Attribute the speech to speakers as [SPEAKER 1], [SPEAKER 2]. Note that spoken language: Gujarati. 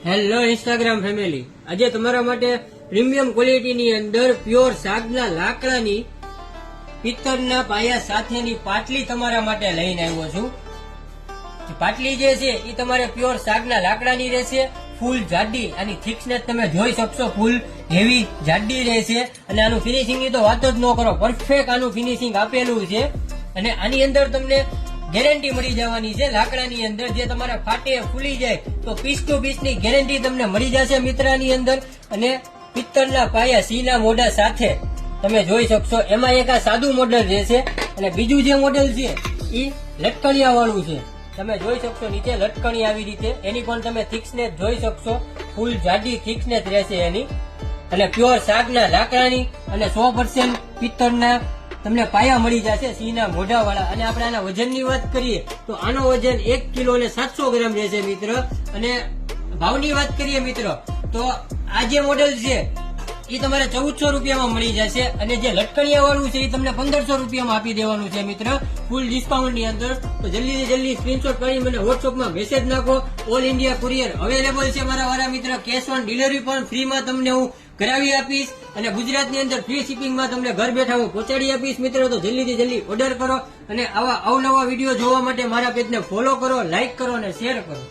[SPEAKER 1] હેલો ઇન્સ્ટાગ્રામ ફેમિલી, આજે તમારા માટે પ્રીમિયમ ક્વોલિટીની અંદર પ્યોર સાગના લાકડાની પિત્તળના પાયા સાથેની પાટલી તમારા માટે લઈને આવ્યો છું. પાટલી જે છે એ તમારે પ્યોર સાગના લાકડાની રહેશે. ફૂલ જાડી, આની થિકનેસ તમે જોઈ શકશો, ફૂલ હેવી જાડી રહેશે. અને આનું ફિનિશિંગ ની તો વાત જ ન કરો, પરફેક્ટ આનું ફિનિશિંગ આપેલું છે. અને આની અંદર તમને ગેરંટી મળી જવાની છે. લાકડાની અંદર જે તમારા ફાટે ફૂલી જાય તો પીસ ટુ પીસ ની ગેરંટી તમને મળી જશે મિત્રની અંદર. અને પિત્તળના પાયા સિંહના મોઢા સાથે તમે જોઈ શકશો. એમાં એક આ સાદું મોડલ રહેશે અને બીજું જે મોડલ છે એ લટકણિયા વાળું છે. તમે જોઈ શકશો નીચે લટકણી આવી રીતે, એની પણ તમે થિકનેસ જોઈ શકશો. ફૂલ જાડી થિકનેસ રહેશે એની. અને પ્યોર સાગના લાકડાની અને 100% પિત્તળના તમને પાયા મળી જશે સિંહના મોઢા વાળા. અને આપણે આના વજનની વાત કરીએ તો આનો વજન 1 કિલો અને 700 ગ્રામ રહેશે મિત્ર. અને ભાવની વાત કરીએ મિત્ર તો આ જે મોડેલ છે એ તમારે 1400 રૂપિયામાં મળી જશે. અને જે લટકણિયા વાળું છે એ તમને 1500 રૂપિયામાં આપી દેવાનું છે મિત્ર, ફૂલ ડિસ્કાઉન્ટ ની અંદર. તો જલ્દી સ્ક્રીનશોટ કરી મને વોટ્સઅપમાં મેસેજ નાખો. ઓલ ઇન્ડિયા કુરિયર અવેલેબલ છે મારા વાળા મિત્ર. કેશ ઓન ડિલિવરી પણ ફ્રીમાં તમને હું કરાવી આપીશ. અને ગુજરાતની અંદર ફ્રી શિપિંગમાં તમને ઘર બેઠા હું પહોંચાડી આપીશ મિત્રો. તો જલ્દી ઓર્ડર કરો. અને આવા અવનવા વિડીયો જોવા માટે મારા પેજને ફોલો કરો, લાઈક કરો અને શેર કરો.